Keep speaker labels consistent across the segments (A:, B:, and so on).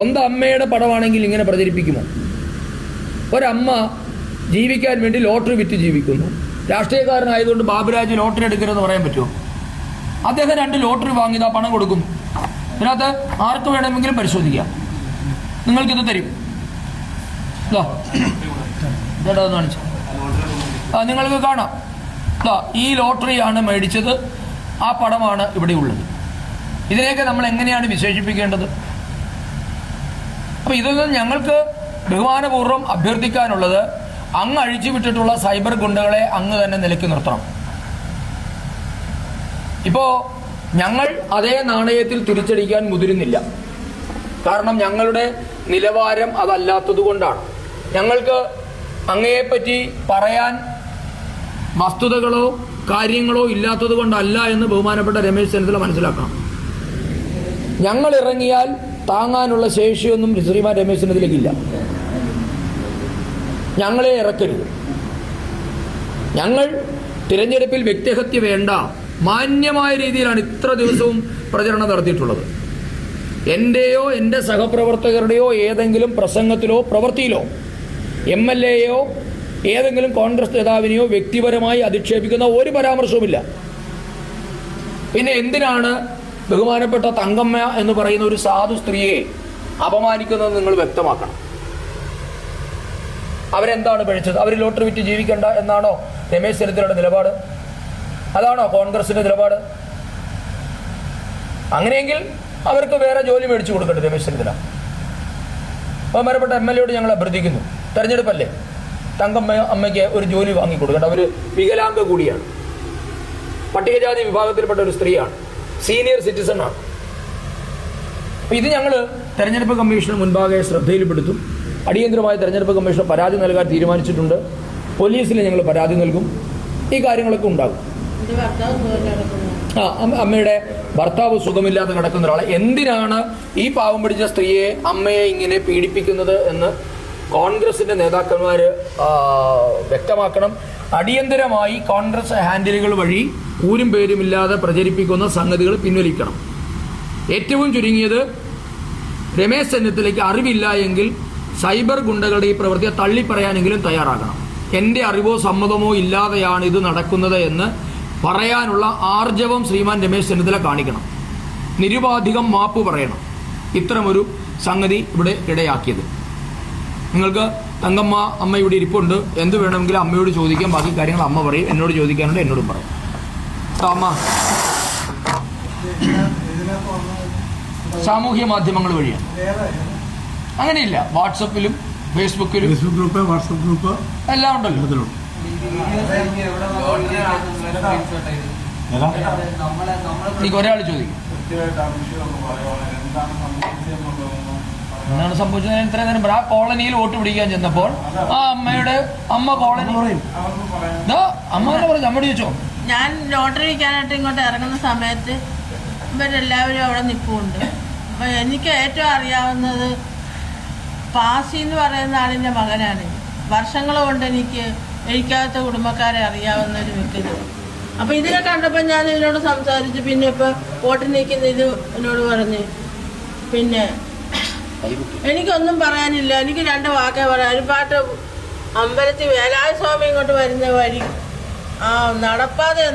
A: സ്വന്തം അമ്മയുടെ പടമാണെങ്കിൽ ഇങ്ങനെ പ്രചരിപ്പിക്കുമോ? ഒരമ്മ ജീവിക്കാൻ വേണ്ടി ലോട്ടറി വിറ്റ് ജീവിക്കുന്നു. രാഷ്ട്രീയക്കാരനായതുകൊണ്ട് ബാബുരാജ് ലോട്ടറി എടുക്കരുതെന്ന് പറയാൻ പറ്റുമോ? അദ്ദേഹം 2 ലോട്ടറി വാങ്ങിയത് ആ പണം കൊടുക്കുന്നു. ഇതിനകത്ത് ആർക്ക് വേണമെങ്കിലും പരിശോധിക്കാം. നിങ്ങൾക്കിത് തരും. ചേട്ടാ ഒന്ന് കാണിച്ചു. നിങ്ങൾക്ക് കാണാം. ഈ ലോട്ടറിയാണ് മേടിച്ചത്, ആ പടമാണ് ഇവിടെ ഉള്ളത്. ഇതിനെയൊക്കെ നമ്മൾ എങ്ങനെയാണ് വിശേഷിപ്പിക്കേണ്ടത്? അപ്പോൾ ഇതിൽ നിന്ന് ഞങ്ങൾക്ക് ബഹുമാനപൂർവ്വം അഭ്യർത്ഥിക്കാനുള്ളത്, അങ്ങ് അഴിച്ചുവിട്ടിട്ടുള്ള സൈബർ ഗുണ്ടകളെ അങ്ങ് തന്നെ നിലയ്ക്ക് നിർത്തണം. ഇപ്പോൾ ഞങ്ങൾ അതേ നാണയത്തിൽ തിരിച്ചടിക്കാൻ മുതിരുന്നില്ല. കാരണം ഞങ്ങളുടെ നിലവാരം അതല്ലാത്തത് കൊണ്ടാണ്. ഞങ്ങൾക്ക് അങ്ങയെപ്പറ്റി പറയാൻ വസ്തുതകളോ കാര്യങ്ങളോ ഇല്ലാത്തത് കൊണ്ടല്ല എന്ന് ബഹുമാനപ്പെട്ട രമേശ് ചെന്നിത്തല മനസ്സിലാക്കണം. ഞങ്ങൾ ഇറങ്ങിയാൽ താങ്ങാനുള്ള ശേഷിയൊന്നും ശ്രീമാൻ രമേശ് ചെന്നിത്തലയ്ക്കില്ല. ഞങ്ങളെ ഇറക്കരുത്. ഞങ്ങൾ തിരഞ്ഞെടുപ്പിൽ വ്യക്തിഹത്യ വേണ്ട, മാന്യമായ രീതിയിലാണ് ഇത്ര ദിവസവും പ്രചരണം നടത്തിയിട്ടുള്ളത്. എൻ്റെയോ എൻ്റെ സഹപ്രവർത്തകരുടെയോ ഏതെങ്കിലും പ്രസംഗത്തിലോ പ്രവൃത്തിയിലോ MLA-യോ ഏതെങ്കിലും കോൺഗ്രസ് നേതാവിനെയോ വ്യക്തിപരമായി അധിക്ഷേപിക്കുന്ന ഒരു പരാമർശവുമില്ല. പിന്നെ എന്തിനാണ് ബഹുമാനപ്പെട്ട തങ്കമ്മ എന്ന് പറയുന്ന ഒരു സാധു സ്ത്രീയെ അപമാനിക്കുന്നത് നിങ്ങൾ വ്യക്തമാക്കണം. അവരെന്താണ് പഴിച്ചത്? അവർ ലോട്ടറി വിറ്റ് ജീവിക്കണ്ട എന്നാണോ രമേശ് ചെന്നിത്തലയുടെ നിലപാട്? അതാണോ കോൺഗ്രസിന്റെ നിലപാട്? അങ്ങനെയെങ്കിൽ അവർക്ക് വേറെ ജോലി മേടിച്ചു കൊടുക്കട്ടെ രമേശ് ചെന്നിത്തല. ബഹുമാനപ്പെട്ട MLA-യോട് ഞങ്ങൾ അഭ്യർത്ഥിക്കുന്നു, തെരഞ്ഞെടുപ്പല്ലേ, തങ്കമ്മ അമ്മയ്ക്ക് ഒരു ജോലി വാങ്ങിക്കൊടുക്കട്ടെ. അവർ വികലാംഗ കൂടിയാണ്, പട്ടികജാതി വിഭാഗത്തിൽപ്പെട്ട ഒരു സ്ത്രീയാണ്, സീനിയർ സിറ്റിസൺ ആണ്. അപ്പം ഇത് ഞങ്ങൾ തെരഞ്ഞെടുപ്പ് കമ്മീഷന് മുൻപാകെ ശ്രദ്ധയിൽപ്പെടുത്തും. അടിയന്തരമായ തെരഞ്ഞെടുപ്പ് കമ്മീഷൻ പരാതി നൽകാൻ തീരുമാനിച്ചിട്ടുണ്ട്. പോലീസിൽ ഞങ്ങൾ പരാതി നൽകും. ഈ കാര്യങ്ങളൊക്കെ ഉണ്ടാകും. അമ്മയുടെ ഭർത്താവ് സുഖമില്ലാതെ കിടക്കുന്ന ഒരാളെ എന്തിനാണ് ഈ പാവം പിടിച്ച സ്ത്രീയെ, അമ്മയെ ഇങ്ങനെ പീഡിപ്പിക്കുന്നത് എന്ന് കോൺഗ്രസിന്റെ നേതാക്കന്മാർ വ്യക്തമാക്കണം. അടിയന്തരമായി കോൺഗ്രസ് ഹാൻഡിലുകൾ വഴി ഊരും പേരുമില്ലാതെ പ്രചരിപ്പിക്കുന്ന സംഗതികൾ പിൻവലിക്കണം. ഏറ്റവും ചുരുങ്ങിയത് രമേശ് ചെന്നിത്തലയ്ക്ക് അറിവില്ല എങ്കിൽ സൈബർ ഗുണ്ടകളുടെ ഈ പ്രവൃത്തിയെ തള്ളിപ്പറയാനെങ്കിലും തയ്യാറാകണം. എൻ്റെ അറിവോ സമ്മതമോ ഇല്ലാതെയാണ് ഇത് നടക്കുന്നത് എന്ന് പറയാനുള്ള ആർജവം ശ്രീമാൻ രമേശ് ചെന്നിത്തല കാണിക്കണം. നിരുപാധികം മാപ്പ് പറയണം ഇത്തരമൊരു സംഗതി ഇവിടെ ഇടയാക്കിയത്. നിങ്ങൾക്ക് തങ്കമ്മ അമ്മ ഇവിടെ ഇരിപ്പുണ്ട്, എന്ത് വേണമെങ്കിലും അമ്മയോട് ചോദിക്കാം. ബാക്കി കാര്യങ്ങൾ അമ്മ പറയും. എന്നോട് ചോദിക്കാനുണ്ട്, എന്നോടും പറയും. അമ്മ സാമൂഹ്യ മാധ്യമങ്ങൾ വഴിയാണ്, അങ്ങനെയില്ല. വാട്സപ്പിലും ഫേസ്ബുക്കിലും ഗ്രൂപ്പ്, വാട്സപ്പ് ഗ്രൂപ്പ് എല്ലാം ഉണ്ടല്ലോ. എനിക്ക് ഒരാൾ ചോദിക്കും എന്താണ് സംഭവിച്ചത്. ഇത്ര നേരം ആ കോളനിയിൽ വോട്ട് പിടിക്കാൻ ചെന്നപ്പോൾ ആ അമ്മയുടെ അമ്മ കോളനി അമ്മ തന്നെ പറഞ്ഞു. അമ്മയോട് ചോദിച്ചോ?
B: ഞാൻ ലോട്ടറി വിൽക്കാനായിട്ട് ഇങ്ങോട്ട് ഇറങ്ങുന്ന സമയത്ത് ഇവരെല്ലാവരും അവിടെ നിൽപ്പുണ്ട്. അപ്പൊ എനിക്ക് ഏറ്റവും അറിയാവുന്നത് പാസി എന്ന് പറയുന്ന ആളിൻ്റെ മകനാണ്. വർഷങ്ങൾ കൊണ്ട് എനിക്കകത്ത കുടുംബക്കാരെ അറിയാവുന്ന ഒരു വ്യക്തി. അപ്പം ഇതിനെ കണ്ടപ്പോൾ ഞാൻ ഇതിനോട് സംസാരിച്ചു. പിന്നെ ഇപ്പം വോട്ട് നീക്കുന്ന ഇത് എന്നോട് പറഞ്ഞ്, പിന്നെ എനിക്കൊന്നും പറയാനില്ല, എനിക്ക് 2 വാക്കേ പറയാം. ഒരു പാട്ട് അമ്പലത്തിൽ വേലായ സ്വാമി ഇങ്ങോട്ട് വരുന്ന വഴി നടപ്പാതെ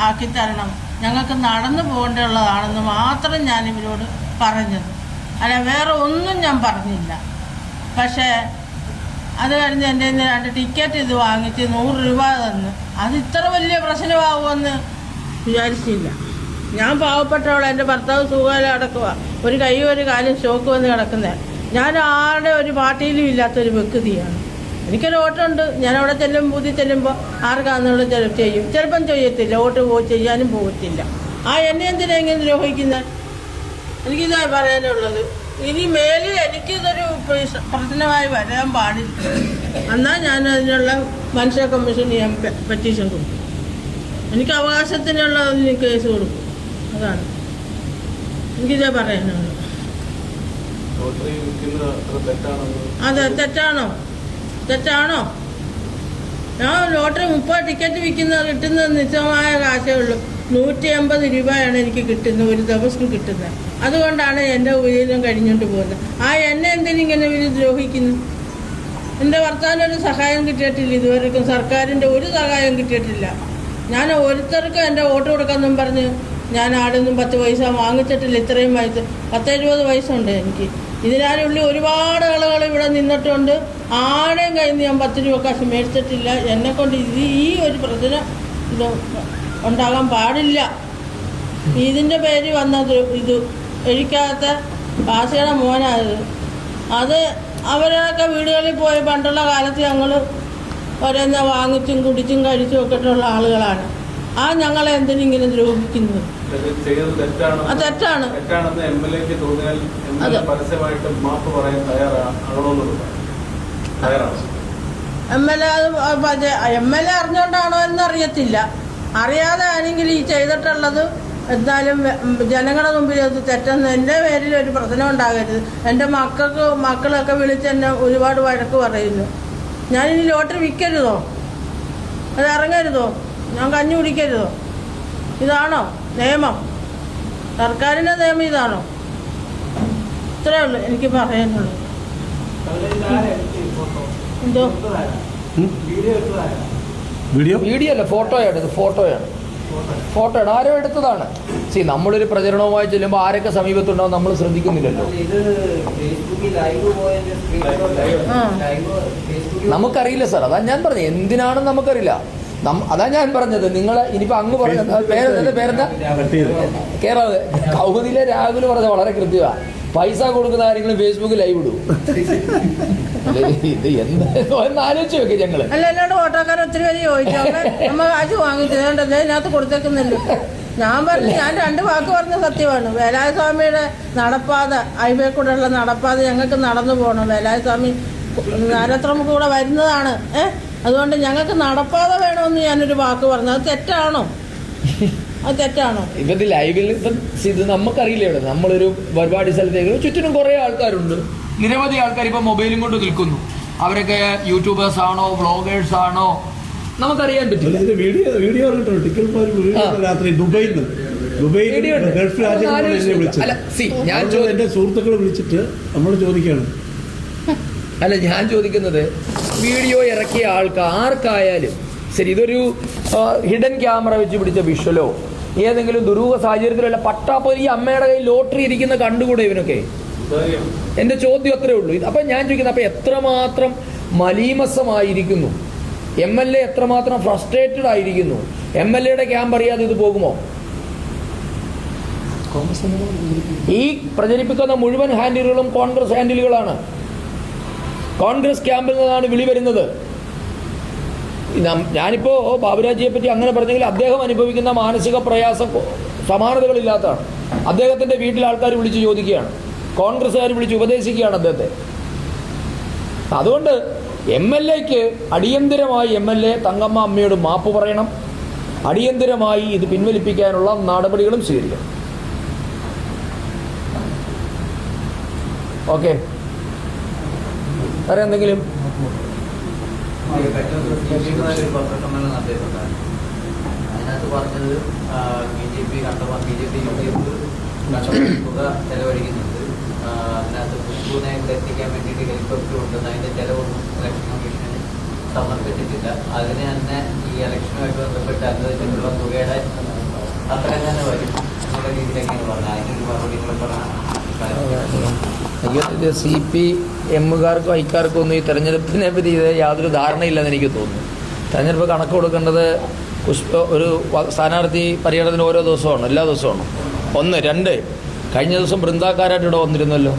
B: ആക്കിത്തരണം, ഞങ്ങൾക്ക് നടന്നു പോകേണ്ടതാണെന്ന് മാത്രം ഞാൻ ഇവരോട് പറഞ്ഞത്. അല്ല വേറെ ഒന്നും ഞാൻ പറഞ്ഞില്ല. പക്ഷേ അത് കഴിഞ്ഞ് എൻ്റെ 2 ടിക്കറ്റ് ഇത് വാങ്ങിച്ച് 100 രൂപ തന്ന്. അത് ഇത്ര വലിയ പ്രശ്നമാകുമെന്ന് വിചാരിച്ചില്ല. ഞാൻ പാവപ്പെട്ടവളെ, എൻ്റെ ഭർത്താവ് സുഖമില്ല കിടക്കുക, ഒരു കൈ ഒരു കാലും സ്റ്റോക്ക് വന്ന് കിടക്കുന്നത്. ഞാൻ ആരുടെ ഒരു പാർട്ടിയിലും ഇല്ലാത്തൊരു വ്യക്തിയാണ്. എനിക്കൊരു വോട്ടുണ്ട്. ഞാൻ അവിടെ ബൂത്തിൽ ചെല്ലുമ്പോൾ ആർക്കാന്നുള്ള ചെയ്യും, ചിലപ്പം ചെയ്യത്തില്ല, വോട്ട് ചെയ്യാനും പോകത്തില്ല. എന്നെ എന്തിനാ ഇങ്ങനെ ദ്രോഹിക്കുന്നത്? എനിക്കിതായി പറയാനുള്ളത്. ഇനി മേലിൽ എനിക്കിതൊരു പ്രശ്നമായി വരാൻ പാടില്ല. എന്നാൽ ഞാൻ അതിനുള്ള മനുഷ്യ കമ്മീഷന് ഞാൻ പെറ്റീഷൻ കൊടുക്കും. എനിക്ക് അവകാശത്തിനുള്ള കേസ് കൊടുക്കും. അതാണ് എനിക്കിതാ പറയാനുള്ളത്. അതെ, തെറ്റാണോ? ഞാൻ ലോട്ടറി 30 ടിക്കറ്റ് കിട്ടുന്നത് നിശ്ചയമായ കാശേ ഉള്ളൂ. 180 രൂപയാണ് എനിക്ക് കിട്ടുന്നത്, ഒരു ദിവസം കിട്ടുന്നത്. അതുകൊണ്ടാണ് എൻ്റെ ഉപജീവനം കഴിഞ്ഞുകൊണ്ട് പോകുന്നത്. എന്നെ എന്തിനിങ്ങനെ ഇവർ ദ്രോഹിക്കുന്നു? എൻ്റെ ഭർത്താവിനൊരു സഹായം കിട്ടിയിട്ടില്ല ഇതുവരെക്കും. സർക്കാരിൻ്റെ ഒരു സഹായം കിട്ടിയിട്ടില്ല. ഞാൻ ഓരോരുത്തർക്കും എൻ്റെ വോട്ട് കൊടുക്കാമെന്നും പറഞ്ഞ് ഞാൻ ആടൊന്നും 10 പൈസ വാങ്ങിച്ചിട്ടില്ല. ഇത്രയും വയസ്സ് 10-20 വയസ്സുണ്ട് എനിക്ക്. ഇതിനുള്ളിൽ ഒരുപാട് ആളുകൾ ഇവിടെ നിന്നിട്ടുണ്ട്. ആരുടെയും കയ്യിൽ നിന്ന് ഞാൻ 10 രൂപ കാശ് മേടിച്ചിട്ടില്ല. എന്നെക്കൊണ്ട് ഈ ഒരു പ്രശ്നം ഇത് ഉണ്ടാകാൻ പാടില്ല. ഇതിൻ്റെ പേര് വന്നത് ഇത് എഴിക്കാത്ത കാശിയുടെ മോനായത്. അത് അവരൊക്കെ വീടുകളിൽ പോയി പണ്ടുള്ള കാലത്ത് ഞങ്ങൾ ഓരോന്ന് വാങ്ങിച്ചും കുടിച്ചും കഴിച്ചും ഒക്കെ ഉള്ള ആളുകളാണ്. ഞങ്ങളെ എന്തിനിങ്ങനെ ദ്രോഹിക്കുന്നത്? അത് തെറ്റാണ്. MLA അറിഞ്ഞോണ്ടാണോ എന്നറിയത്തില്ല. അറിയാതെ ആണെങ്കിൽ ഈ ചെയ്തിട്ടുള്ളത് എന്തായാലും ജനങ്ങളുടെ മുമ്പിൽ അത് തെറ്റെന്ന് എൻ്റെ പേരിൽ ഒരു പ്രശ്നം ഉണ്ടാകരുത്. എൻ്റെ മക്കളൊക്കെ വിളിച്ച് എന്നെ ഒരുപാട് വഴക്ക് പറയുന്നു. ഞാനിനി ലോട്ടറി വിൽക്കരുതോ? അത് ഇറങ്ങരുതോ? ഞാൻ കഞ്ഞി കുടിക്കരുതോ? ഇതാണോ നിയമം? സർക്കാരിൻ്റെ നിയമം ഇതാണോ? ഇത്രയേ ഉള്ളൂ എനിക്ക് പറയാനുള്ളത്. എന്തോ
A: വീഡിയോ അല്ല, ഫോട്ടോയാണ്. ഇത് ഫോട്ടോയാണ്. ആരോ എടുത്തതാണ്. നമ്മളൊരു പ്രചരണവുമായി ചെല്ലുമ്പോൾ ആരൊക്കെ സമീപത്തുണ്ടാവും നമ്മൾ ശ്രദ്ധിക്കുന്നില്ലല്ലോ. നമുക്കറിയില്ല സാർ, അതാ ഞാൻ പറഞ്ഞത്. എന്തിനാണെന്ന് നമുക്കറിയില്ല. അതാ ഞാൻ പറഞ്ഞത്. നിങ്ങൾ ഇനിയിപ്പോ അങ്ങ് പറഞ്ഞ പേരെന്താ? കേരള കൗമുദിയിലെ രാഹുൽ പറഞ്ഞ വളരെ കൃത്യമാണ്. പൈസ കൊടുക്കുന്ന ആരെങ്കിലും ഫേസ്ബുക്കിൽ ലൈവ് ഇടൂ. ഇത് എന്താ ആലോചിച്ച് വെക്കുക ഞങ്ങള്.
B: അല്ല, എന്നോട് ഓട്ടോക്കാരൻ ഒത്തിരി പേര് ചോദിച്ചോ നമ്മ കാശ് വാങ്ങിച്ചത് ഇതിനകത്ത് കൊടുത്തേക്കുന്നില്ല. ഞാൻ പറഞ്ഞു, ഞാൻ 2 വാക്ക് പറഞ്ഞ സത്യമാണ്. വേലായുസ്വാമിയുടെ നടപ്പാത, ഹൈവേ കൂടെയുള്ള നടപ്പാത ഞങ്ങൾക്ക് നടന്നു പോകണം. വേലായുസ്വാമി നാരത്രമുക്ക് കൂടെ വരുന്നതാണ്. അതുകൊണ്ട് ഞങ്ങൾക്ക് നടപ്പാത വേണമെന്ന് ഞാനൊരു വാക്ക് പറഞ്ഞു. അത് തെറ്റാണോ? അത് തെറ്റാണോ?
A: ഇപ്പത്തെ ലൈവിൽ ഇത് നമുക്കറിയില്ല. ഇവിടെ നമ്മളൊരു പരിപാടി സ്ഥലത്തേക്ക് ചുറ്റിനും കുറെ ആൾക്കാരുണ്ട്. നിരവധി ആൾക്കാർ ഇപ്പൊ മൊബൈലും കൊണ്ട് നിൽക്കുന്നു. അവരൊക്കെ യൂട്യൂബേഴ്സ് ആണോ വ്ളോഗേഴ്സ് ആണോ നമുക്കറിയാൻ പറ്റില്ല.
C: എന്റെ സുഹൃത്തുക്കളെ വിളിച്ചിട്ട് നമ്മൾ ചോദിക്കുകയാണ്.
A: അല്ല, ഞാൻ ചോദിക്കുന്നത് വീഡിയോ ഇറക്കിയ ആർക്കായാലും ശരി, ഇതൊരു ഹിഡൻ ക്യാമറ വെച്ച് പിടിച്ച വിഷ്വലോ ഏതെങ്കിലും ദുരൂഹ സാഹചര്യത്തിലല്ല പട്ടാപ്പൊരി അമ്മയുടെ കയ്യിൽ ലോട്ടറി ഇരിക്കുന്ന കണ്ടുകൂടെ ഇവനൊക്കെ? എന്റെ ചോദ്യം അത്രേ ഉള്ളൂ. അപ്പൊ ഞാൻ ചോദിക്കുന്നത്, അപ്പൊ എത്രമാത്രം മലീമസമായിരിക്കുന്നു MLA, എത്രമാത്രം ഫ്രസ്ട്രേറ്റഡ് ആയിരിക്കുന്നു. MLAയുടെ ക്യാമ്പ് അറിയാതെ ഇത് പോകുമോ? ഈ പ്രചരിപ്പിക്കുന്ന മുഴുവൻ ഹാൻഡിലുകളും കോൺഗ്രസ് ഹാൻഡിലുകളാണ്. കോൺഗ്രസ് ക്യാമ്പിൽ നിന്നാണ് വിളി വരുന്നത്. ഞാനിപ്പോ ബാബുരാജിയെ പറ്റി അങ്ങനെ പറഞ്ഞെങ്കിൽ അദ്ദേഹം അനുഭവിക്കുന്ന മാനസിക പ്രയാസം സമാനതകളില്ലാത്തതാണ്. അദ്ദേഹത്തിന്റെ വീട്ടിൽ ആൾക്കാർ വിളിച്ച് ചോദിക്കുകയാണ്, കോൺഗ്രസ്സുകാർ വിളിച്ച് ഉപദേശിക്കുകയാണ് അദ്ദേഹത്തെ. അതുകൊണ്ട് MLAക്ക് അടിയന്തിരമായി MLA തങ്കമ്മ അമ്മയോട് മാപ്പ് പറയണം. അടിയന്തിരമായി ഇത് പിൻവലിപ്പിക്കാനുള്ള നടപടികളും സ്വീകരിക്കണം. ഓക്കെ, വേറെ എന്തെങ്കിലും?
D: പത്രസമ്മേളനം നടത്തിയിട്ടുണ്ടായിരുന്നു. അതിനകത്ത് പറഞ്ഞത് BJP തുക ചെലവഴിക്കുന്നുണ്ട്. അതിനകത്ത് കുഷ്ബുവിനെ ഇവിടെ എത്തിക്കാൻ വേണ്ടിയിട്ട് ഹെലികോപ്റ്റർ കൊണ്ടുവന്ന് അതിന്റെ ചെലവൊന്നും ഇലക്ഷൻ കമ്മീഷന് സമർപ്പിച്ചിട്ടില്ല. അതിന് തന്നെ ഈ ഇലക്ഷനുമായിട്ട് ബന്ധപ്പെട്ട് അനുവദിച്ചിട്ടുള്ള തുകയുടെ അത്രയും തന്നെ വരും എന്നുള്ള രീതിയിലൊക്കെയാണ് പറഞ്ഞത്. അതിനൊരു മറുപടി കൂടെ പറഞ്ഞാൽ
A: CPM-കാർക്കും ഐക്കാർക്കും ഒന്നും ഈ തെരഞ്ഞെടുപ്പിനെ പറ്റി യാതൊരു ധാരണയില്ലെന്ന് എനിക്ക് തോന്നുന്നു. തെരഞ്ഞെടുപ്പ് കണക്ക് കൊടുക്കേണ്ടത് ഒരു സ്ഥാനാർത്ഥി പര്യടനത്തിന് ഓരോ ദിവസമാണ്, എല്ലാ ദിവസമാണ്. 1, 2 കഴിഞ്ഞ ദിവസം ബൃന്ദാക്കാരായിട്ട് ഇവിടെ വന്നിരുന്നല്ലോ.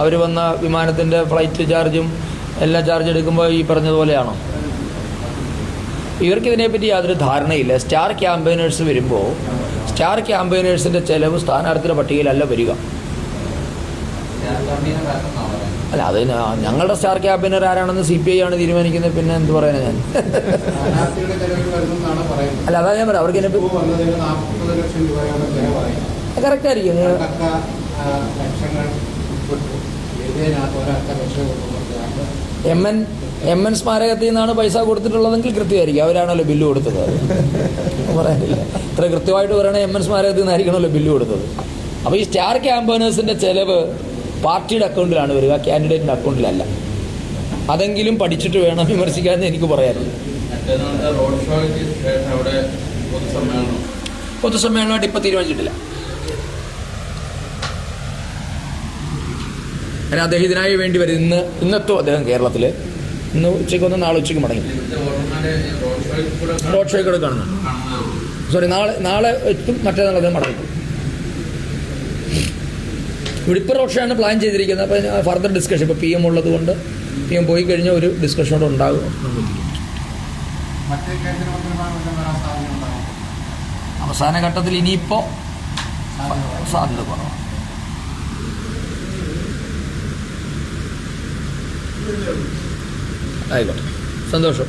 A: അവർ വന്ന വിമാനത്തിൻ്റെ ഫ്ലൈറ്റ് ചാർജും എല്ലാ ചാർജ് എടുക്കുമ്പോൾ ഈ പറഞ്ഞതുപോലെയാണോ? ഇവർക്കിതിനെപ്പറ്റി യാതൊരു ധാരണയില്ല. സ്റ്റാർ ക്യാമ്പയിനേഴ്സ് വരുമ്പോൾ സ്റ്റാർ ക്യാമ്പയിനേഴ്സിൻ്റെ ചെലവ് സ്ഥാനാർത്ഥിയുടെ പട്ടികയിലല്ല വരിക. അല്ല, അത് ഞങ്ങളുടെ സ്റ്റാർ ക്യാമ്പയിനർ ആരാണെന്ന് CPI ആണ് തീരുമാനിക്കുന്നത്. പിന്നെ എന്ത് പറയാനാ ഞാൻ? അല്ല, അതാ ഞാൻ പറയാം. അവർക്ക് കറക്റ്റ് ആയിരിക്കും. MN സ്മാരകത്തിൽ നിന്നാണ് പൈസ കൊടുത്തിട്ടുള്ളതെങ്കിൽ കൃത്യമായിരിക്കും. അവരാണല്ലോ ബില്ല് കൊടുത്തത്. പറയാനില്ല. ഇത്ര കൃത്യമായിട്ട് പറയണേ MN സ്മാരകത്തിൽ നിന്നായിരിക്കണമല്ലോ ബില്ല് കൊടുത്തത്. അപ്പോൾ ഈ സ്റ്റാർ ക്യാമ്പയിനേഴ്സിൻ്റെ ചെലവ് പാർട്ടിയുടെ അക്കൗണ്ടിലാണ് വരിക, കാൻഡിഡേറ്റിൻ്റെ അക്കൗണ്ടിലല്ല. അതെങ്കിലും പഠിച്ചിട്ട് വേണം വിമർശിക്കാമെന്ന് എനിക്ക് പറയാനുള്ളൂ. പൊതുസമ്മേളനമായിട്ട് ഇപ്പോൾ തീരുമാനിച്ചിട്ടില്ല. കാരണം അദ്ദേഹം ഇതിനായി വേണ്ടി വരും. ഇന്നെത്തും അദ്ദേഹം കേരളത്തിൽ. ഇന്ന് ഉച്ചയ്ക്ക് വന്ന് നാളെ ഉച്ചയ്ക്ക് മടങ്ങി. റോഡ് ഷോയിൽ കൂടെ കാണുന്നു. സോറി, നാളെ എത്തും, മറ്റന്നാൾ അദ്ദേഹം മടങ്ങും. ഇവിടെ ഇപ്പോൾ റോഡ് ഷോ ആണ് പ്ലാൻ ചെയ്തിരിക്കുന്നത്. അപ്പോൾ ഫർദർ ഡിസ്കഷൻ ഇപ്പോൾ PM ഉള്ളത് കൊണ്ട് PM പോയി കഴിഞ്ഞാൽ ഒരു ഡിസ്കഷൻ കൂടെ ഉണ്ടാകും. അവസാന ഘട്ടത്തിൽ ഇനിയിപ്പോൾ സാധ്യത കുറവാണ്. ആയിക്കോട്ടെ, സന്തോഷം.